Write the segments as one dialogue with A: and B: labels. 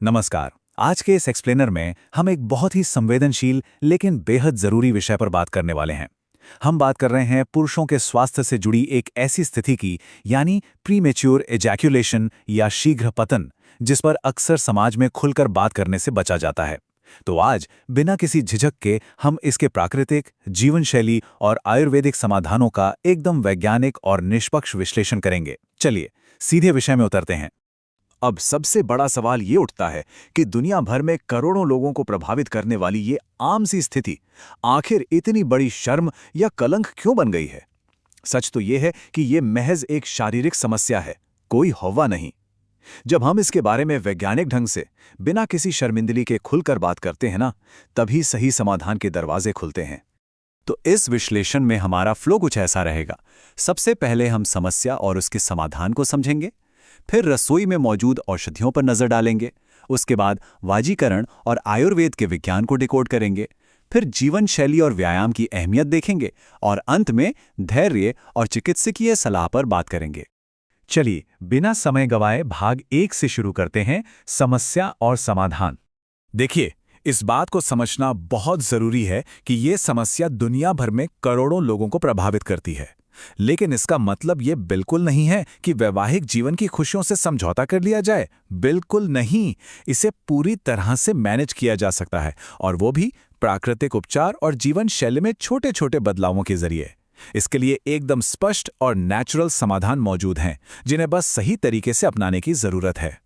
A: नमस्कार। आज के इस एक्सप्लेनर में हम एक बहुत ही संवेदनशील लेकिन बेहद जरूरी विषय पर बात करने वाले हैं। हम बात कर रहे हैं पुरुषों के स्वास्थ्य से जुड़ी एक ऐसी स्थिति की, यानी प्रीमेच्योर एजैक्यूलेशन या शीघ्र पतन, जिस पर अक्सर समाज में खुलकर बात करने से बचा जाता है। तो आज बिना किसी झिझक के हम इसके प्राकृतिक, जीवन शैली और आयुर्वेदिक समाधानों का एकदम वैज्ञानिक और निष्पक्ष विश्लेषण करेंगे। चलिए सीधे विषय में उतरते हैं।
B: अब सबसे बड़ा सवाल ये उठता है कि दुनिया भर में करोड़ों लोगों को प्रभावित करने वाली ये आम सी स्थिति आखिर इतनी बड़ी शर्म या कलंक क्यों बन गई है। सच तो ये है कि ये महज एक शारीरिक समस्या है, कोई हौवा नहीं। जब हम इसके बारे में वैज्ञानिक ढंग से बिना किसी शर्मिंदगी के खुलकर बात करते हैं ना, तभी सही समाधान के दरवाजे खुलते हैं। तो इस विश्लेषण में हमारा फ्लो कुछ ऐसा रहेगा। सबसे पहले हम समस्या और उसके समाधान को समझेंगे, फिर रसोई में मौजूद औषधियों पर नजर डालेंगे, उसके बाद वाजीकरण और आयुर्वेद के विज्ञान को डिकोड करेंगे, फिर जीवन शैली और व्यायाम की अहमियत देखेंगे और अंत में धैर्य और चिकित्सकीय सलाह पर बात करेंगे।
A: चलिए बिना समय गवाए भाग 1 से शुरू करते हैं, समस्या और समाधान। देखिए, इस बात को समझना बहुत जरूरी है कि ये समस्या दुनिया भर में करोड़ों लोगों को प्रभावित करती है। लेकिन इसका मतलब ये बिल्कुल नहीं है कि वैवाहिक जीवन की खुशियों से समझौता कर लिया जाए। बिल्कुल नहीं। इसे पूरी तरह से मैनेज किया जा सकता है, और वो भी प्राकृतिक उपचार और जीवन शैली में छोटे छोटे बदलावों के जरिए। इसके लिए एकदम स्पष्ट और नेचुरल समाधान मौजूद हैं, जिन्हें बस सही तरीके से अपनाने की जरूरत है।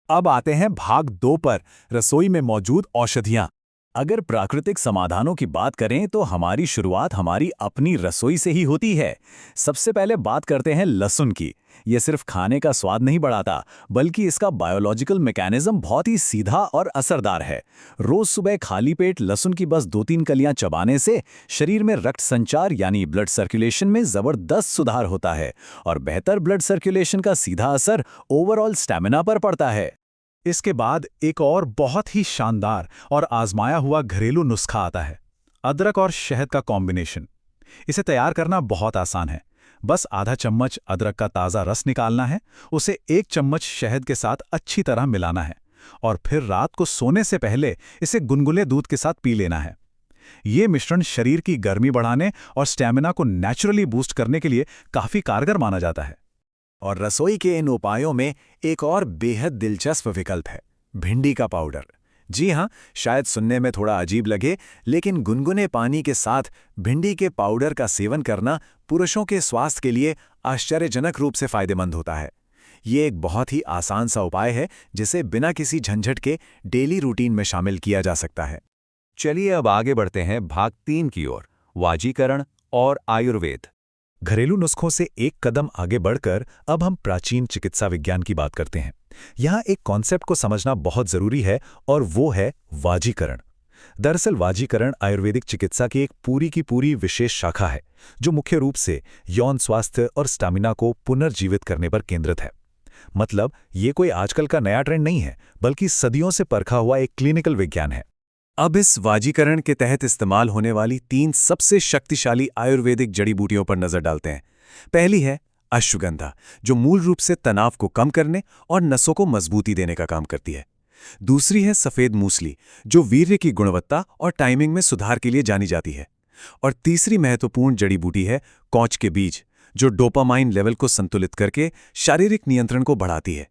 A: अब आते हैं भाग 2 पर, रसोई में मौजूद औषधियां।
B: अगर प्राकृतिक समाधानों की बात करें तो हमारी शुरुआत हमारी अपनी रसोई से ही होती है। सबसे पहले बात करते हैं लहसुन की। यह सिर्फ खाने का स्वाद नहीं बढ़ाता, बल्कि इसका बायोलॉजिकल मैकेनिज्म बहुत ही सीधा और असरदार है। रोज सुबह खाली पेट लहसुन की बस 2-3 कलियां चबाने से शरीर में रक्त संचार यानी ब्लड सर्कुलेशन में जबरदस्त सुधार होता है, और बेहतर ब्लड सर्कुलेशन का सीधा असर ओवरऑल स्टैमिना पर पड़ता है।
A: इसके बाद एक और बहुत ही शानदार और आजमाया हुआ घरेलू नुस्खा आता है, अदरक और शहद का कॉम्बिनेशन। इसे तैयार करना बहुत आसान है। बस आधा चम्मच अदरक का ताज़ा रस निकालना है, उसे 1 चम्मच शहद के साथ अच्छी तरह मिलाना है, और फिर रात को सोने से पहले इसे गुनगुने दूध के साथ पी लेना है। ये मिश्रण शरीर की गर्मी बढ़ाने और स्टैमिना को नेचुरली बूस्ट करने के लिए काफ़ी कारगर माना जाता है।
B: और रसोई के इन उपायों में एक और बेहद दिलचस्प विकल्प है, भिंडी का पाउडर। जी हाँ, शायद सुनने में थोड़ा अजीब लगे, लेकिन गुनगुने पानी के साथ भिंडी के पाउडर का सेवन करना पुरुषों के स्वास्थ्य के लिए आश्चर्यजनक रूप से फायदेमंद होता है। ये एक बहुत ही आसान सा उपाय है, जिसे बिना किसी झंझट के डेली रूटीन में शामिल किया जा सकता है।
C: चलिए अब आगे बढ़ते हैं भाग 3 की ओर, वाजीकरण और आयुर्वेद।
A: घरेलू नुस्खों से एक कदम आगे बढ़कर अब हम प्राचीन चिकित्सा विज्ञान की बात करते हैं। यहाँ एक कॉन्सेप्ट को समझना बहुत जरूरी है, और वो है वाजीकरण। दरअसल वाजीकरण आयुर्वेदिक चिकित्सा की एक पूरी की पूरी विशेष शाखा है, जो मुख्य रूप से यौन स्वास्थ्य और स्टैमिना को पुनर्जीवित करने पर केंद्रित है। मतलब ये कोई आजकल का नया ट्रेंड नहीं है, बल्कि सदियों से परखा हुआ एक क्लिनिकल विज्ञान है।
B: अब इस वाजीकरण के तहत इस्तेमाल होने वाली 3 सबसे शक्तिशाली आयुर्वेदिक जड़ी बूटियों पर नजर डालते हैं। पहली है अश्वगंधा, जो मूल रूप से तनाव को कम करने और नसों को मजबूती देने का काम करती है। दूसरी है सफेद मूसली, जो वीर्य की गुणवत्ता और टाइमिंग में सुधार के लिए जानी जाती है। और तीसरी महत्वपूर्ण जड़ी बूटी है कौच के बीज, जो डोपामाइन लेवल को संतुलित करके शारीरिक नियंत्रण को बढ़ाती है।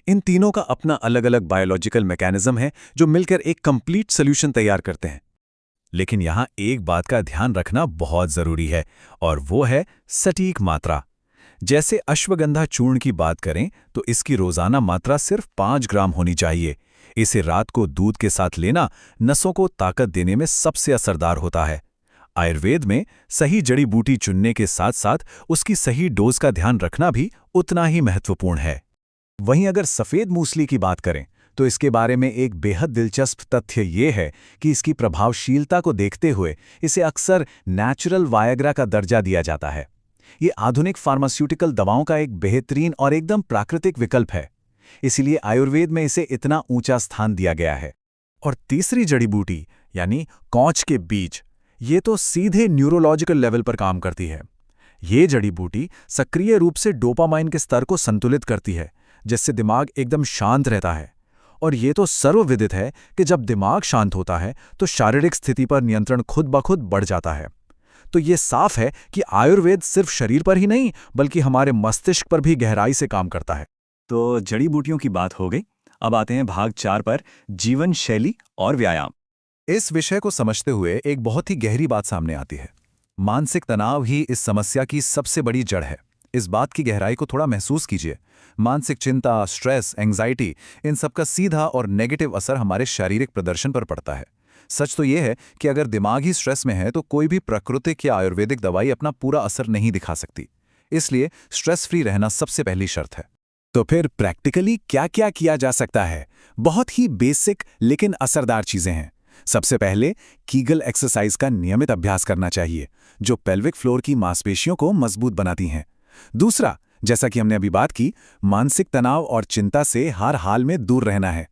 B: इन तीनों का अपना अलग अलग बायोलॉजिकल मैकेनिज्म है, जो मिलकर एक कंप्लीट सॉल्यूशन तैयार करते हैं।
A: लेकिन यहाँ एक बात का ध्यान रखना बहुत जरूरी है, और वो है सटीक मात्रा। जैसे अश्वगंधा चूर्ण की बात करें तो इसकी रोजाना मात्रा सिर्फ 5 ग्राम होनी चाहिए। इसे रात को दूध के साथ लेना नसों को ताकत देने में सबसे असरदार होता है। आयुर्वेद में सही जड़ी बूटी चुनने के साथ साथ उसकी सही डोज का ध्यान रखना भी उतना ही महत्वपूर्ण है। वहीं अगर सफेद मूसली की बात करें तो इसके बारे में एक बेहद दिलचस्प तथ्य ये है कि इसकी प्रभावशीलता को देखते हुए इसे अक्सर नेचुरल वायग्रा का दर्जा दिया जाता है। ये आधुनिक फार्मास्यूटिकल दवाओं का एक बेहतरीन और एकदम प्राकृतिक विकल्प है, इसीलिए आयुर्वेद में इसे इतना ऊंचा स्थान दिया गया है। और तीसरी जड़ी बूटी यानी कौच के बीज, ये तो सीधे न्यूरोलॉजिकल लेवल पर काम करती है। ये जड़ी बूटी सक्रिय रूप से डोपामाइन के स्तर को संतुलित करती है, जिससे दिमाग एकदम शांत रहता है।
B: और ये तो सर्वविदित है कि जब दिमाग शांत होता है तो शारीरिक स्थिति पर नियंत्रण खुद ब खुद बढ़ जाता है। तो ये साफ है कि आयुर्वेद सिर्फ शरीर पर ही नहीं बल्कि हमारे मस्तिष्क पर भी गहराई से काम करता है।
D: तो जड़ी बूटियों की बात हो गई। अब आते हैं भाग 4 पर, जीवन शैली और व्यायाम।
B: इस विषय को समझते हुए एक बहुत ही गहरी बात सामने आती है। मानसिक तनाव ही इस समस्या की सबसे बड़ी जड़ है। इस बात की गहराई को थोड़ा महसूस कीजिए। मानसिक चिंता, स्ट्रेस, एंग्जाइटी, इन सब का सीधा और नेगेटिव असर हमारे शारीरिक प्रदर्शन पर पड़ता है। सच तो यह है कि अगर दिमाग ही स्ट्रेस में है तो कोई भी प्राकृतिक या आयुर्वेदिक दवाई अपना पूरा असर नहीं दिखा सकती। इसलिए स्ट्रेस फ्री रहना सबसे पहली शर्त है। तो फिर प्रैक्टिकली क्या क्या किया जा सकता है? बहुत ही बेसिक लेकिन असरदार चीजें हैं। सबसे पहले कीगल एक्सरसाइज का नियमित अभ्यास करना चाहिए, जो पेल्विक फ्लोर की मांसपेशियों को मजबूत बनाती हैं। दूसरा, जैसा कि हमने अभी बात की, मानसिक तनाव और चिंता से हर हाल में दूर रहना है।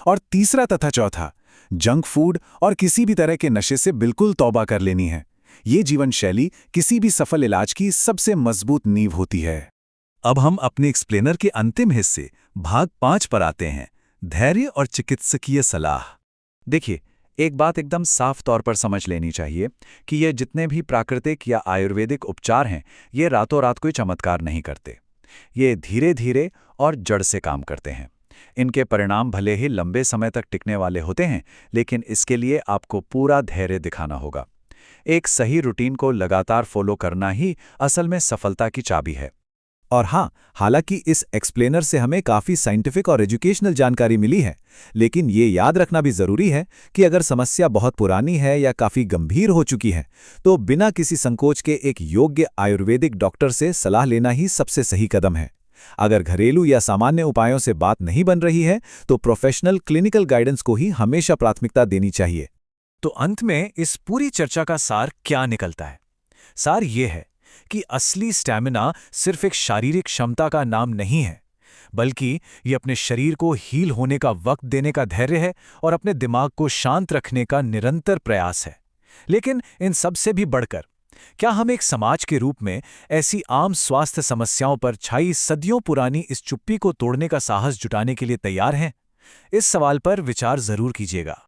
B: और तीसरा तथा चौथा, जंक फूड और किसी भी तरह के नशे से बिल्कुल तौबा कर लेनी है। ये जीवन शैली किसी भी सफल इलाज की सबसे मजबूत नींव होती है।
A: अब हम अपने एक्सप्लेनर के अंतिम हिस्से भाग 5 पर आते हैं, धैर्य और चिकित्सकीय सलाह।
B: देखिए, एक बात एकदम साफ तौर पर समझ लेनी चाहिए कि ये जितने भी प्राकृतिक या आयुर्वेदिक उपचार हैं, ये रातों रात कोई चमत्कार नहीं करते। ये धीरे धीरे और जड़ से काम करते हैं। इनके परिणाम भले ही लंबे समय तक टिकने वाले होते हैं, लेकिन इसके लिए आपको पूरा धैर्य दिखाना होगा। एक सही रूटीन को लगातार फॉलो करना ही असल में सफलता की चाबी है।
A: और हाँ, हालांकि इस एक्सप्लेनर से हमें काफ़ी साइंटिफिक और एजुकेशनल जानकारी मिली है, लेकिन ये याद रखना भी ज़रूरी है कि अगर समस्या बहुत पुरानी है या काफ़ी गंभीर हो चुकी है, तो बिना किसी संकोच के एक योग्य आयुर्वेदिक डॉक्टर से सलाह लेना ही सबसे सही कदम है। अगर घरेलू या सामान्य उपायों से बात नहीं बन रही है, तो प्रोफेशनल क्लिनिकल गाइडेंस को ही हमेशा प्राथमिकता देनी चाहिए।
B: तो अंत में इस पूरी चर्चा का सार क्या निकलता है? सार ये है कि असली स्टैमिना सिर्फ एक शारीरिक क्षमता का नाम नहीं है, बल्कि ये अपने शरीर को हील होने का वक्त देने का धैर्य है और अपने दिमाग को शांत रखने का निरंतर प्रयास है। लेकिन इन सब से भी बढ़कर, क्या हम एक समाज के रूप में ऐसी आम स्वास्थ्य समस्याओं पर छाई सदियों पुरानी इस चुप्पी को तोड़ने का साहस जुटाने के लिए तैयार हैं? इस सवाल पर विचार जरूर कीजिएगा।